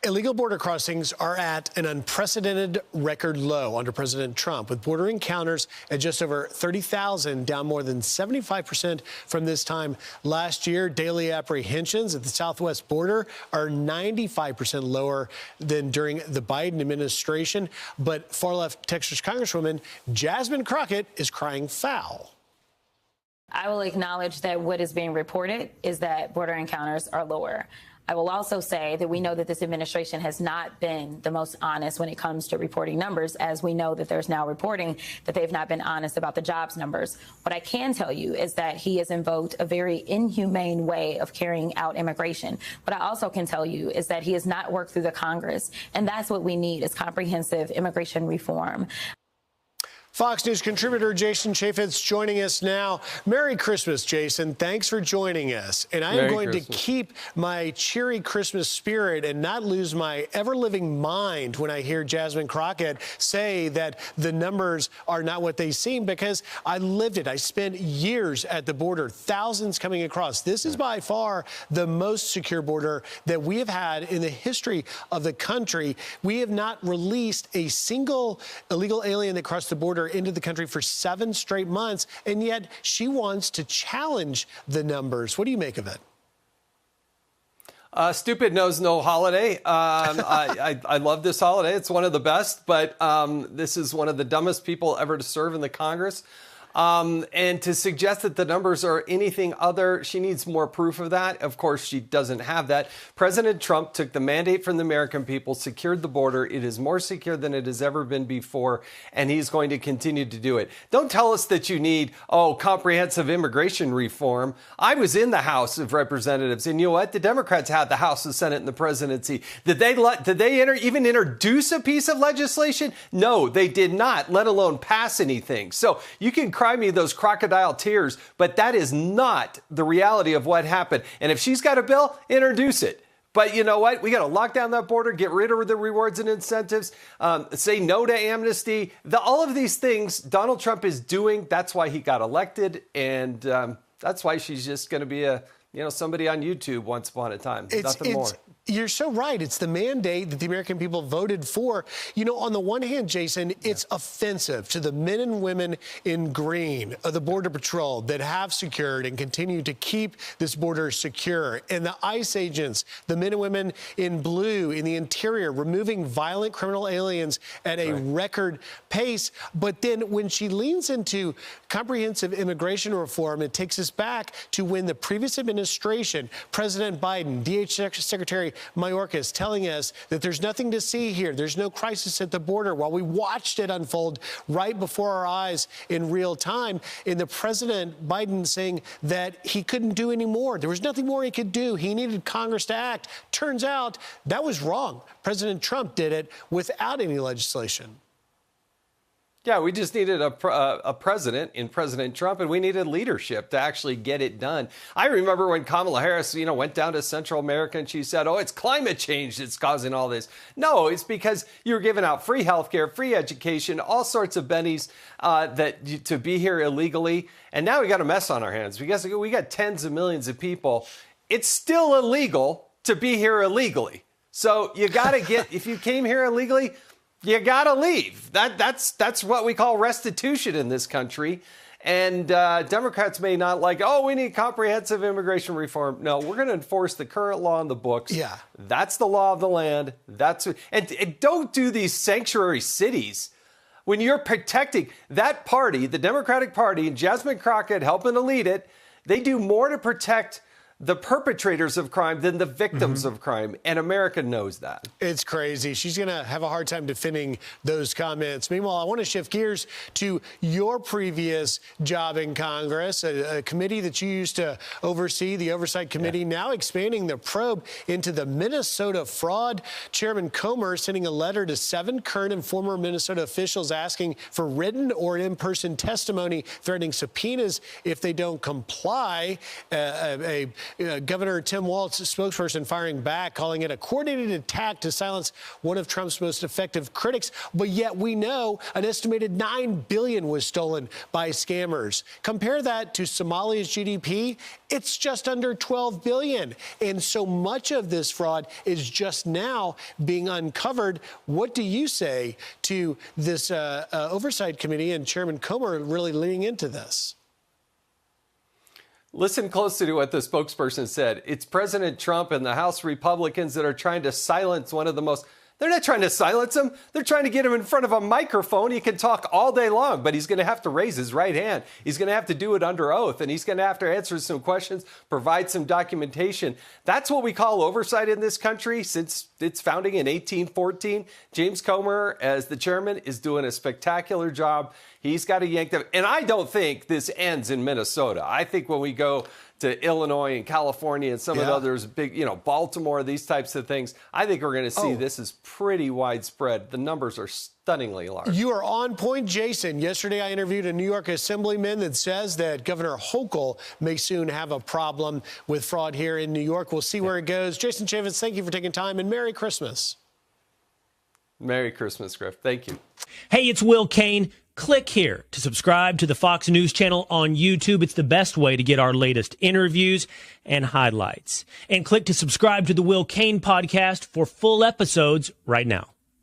Illegal border crossings are at an unprecedented record low under President Trump, with border encounters at just over 30,000, down more than 75% from this time last year. Daily apprehensions at the southwest border are 95% lower than during the Biden administration. But far-left Texas Congresswoman Jasmine Crockett is crying foul. I will acknowledge that what is being reported is that border encounters are lower. I will also say that we know that this administration has not been the most honest when it comes to reporting numbers, as we know that there's now reporting that they've not been honest about the jobs numbers. What I can tell you is that he has invoked a very inhumane way of carrying out immigration. What I also can tell you is that he has not worked through the Congress, and that's what we need is comprehensive immigration reform. Fox News contributor Jason Chaffetz joining us now. Merry Christmas, Jason. Thanks for joining us. And I am going to keep my cheery Christmas spirit and not lose my ever-living mind when I hear Jasmine Crockett say that the numbers are not what they seem, because I lived it. I spent years at the border, thousands coming across. This is by far the most secure border that we have had in the history of the country. We have not released a single illegal alien that crossed the border into the country for 7 straight months, and yet she wants to challenge the numbers. What do you make of it? Stupid knows no holiday. I love this holiday. It's one of the best, but this is one of the dumbest people ever to serve in the Congress. And to suggest that the numbers are anything other, she needs more proof of that. Of course, she doesn't have that. President Trump took the mandate from the American people, secured the border. It is more secure than it has ever been before, and he's going to continue to do it. Don't tell us that you need, comprehensive immigration reform. I was in the House of Representatives, and you know what? The Democrats had the House, the Senate, and the presidency. Did they even introduce a piece of legislation? No, they did not, let alone pass anything. So you can cry me those crocodile tears, but that is not the reality of what happened. And if she's got a bill, introduce it. But you know what? We got to lock down that border, get rid of the rewards and incentives, say no to amnesty. All of these things Donald Trump is doing. That's why he got elected. And that's why she's just going to be somebody on YouTube once upon a time. Nothing more. You're so right. It's the mandate that the American people voted for. You know, on the one hand, Jason, it's offensive to the men and women in green of the Border Patrol that have secured and continue to keep this border secure, and the ICE agents, the men and women in blue in the interior, removing violent criminal aliens at a record pace. But then when she leans into comprehensive immigration reform, it takes us back to when the previous administration, President Biden, DHS Secretary Mayorkas, telling us that there's nothing to see here. There's no crisis at the border, while we watched it unfold right before our eyes in real time. And the President Biden saying that he couldn't do any more. There was nothing more he could do. He needed Congress to act. Turns out that was wrong. President Trump did it without any legislation. Yeah, we just needed a president in President Trump, and we needed leadership to actually get it done. I remember when Kamala Harris, went down to Central America and she said, it's climate change that's causing all this. No, it's because you were giving out free healthcare, free education, all sorts of bennies to be here illegally. And now we got a mess on our hands because we got tens of millions of people. It's still illegal to be here illegally. So you got to if you came here illegally, you gotta leave. That's what we call restitution in this country. And Democrats may not like, we need comprehensive immigration reform. No, we're going to enforce the current law in the books. Yeah. That's the law of the land. And don't do these sanctuary cities. When you're protecting that party, the Democratic Party, and Jasmine Crockett helping to lead it, they do more to protect the perpetrators of crime than the victims of crime, and America knows that. It's crazy. She's going to have a hard time defending those comments. Meanwhile, I want to shift gears to your previous job in Congress, a committee that you used to oversee, the Oversight Committee, now expanding the probe into the Minnesota fraud. Chairman Comer sending a letter to 7 current and former Minnesota officials asking for written or in-person testimony, threatening subpoenas if they don't comply. Governor Tim Walz's spokesperson firing back, calling it a coordinated attack to silence one of Trump's most effective critics. But yet we know an estimated $9 billion was stolen by scammers. Compare that to Somalia's GDP. It's just under $12 billion. And so much of this fraud is just now being uncovered. What do you say to this oversight committee and Chairman Comer really leaning into this? Listen closely to what the spokesperson said. It's President Trump and the House Republicans that are trying to silence one of the most... They're not trying to silence him. They're trying to get him in front of a microphone. He can talk all day long, but he's going to have to raise his right hand. He's going to have to do it under oath, and he's going to have to answer some questions, provide some documentation. That's what we call oversight in this country since its founding in 1814. James Comer, as the chairman, is doing a spectacular job. He's got to yank them. And I don't think this ends in Minnesota. I think when we go to Illinois and California and some of the others, big, Baltimore, these types of things, I think we're going to see this is pretty widespread. The numbers are stunningly large. You are on point, Jason. Yesterday, I interviewed a New York assemblyman that says that Governor Hochul may soon have a problem with fraud here in New York. We'll see where it goes. Jason Chaffetz, thank you for taking time, and Merry Christmas. Merry Christmas, Griff. Thank you. Hey, it's Will Kane. Click here to subscribe to the Fox News channel on YouTube. It's the best way to get our latest interviews and highlights. And click to subscribe to the Will Kane podcast for full episodes right now.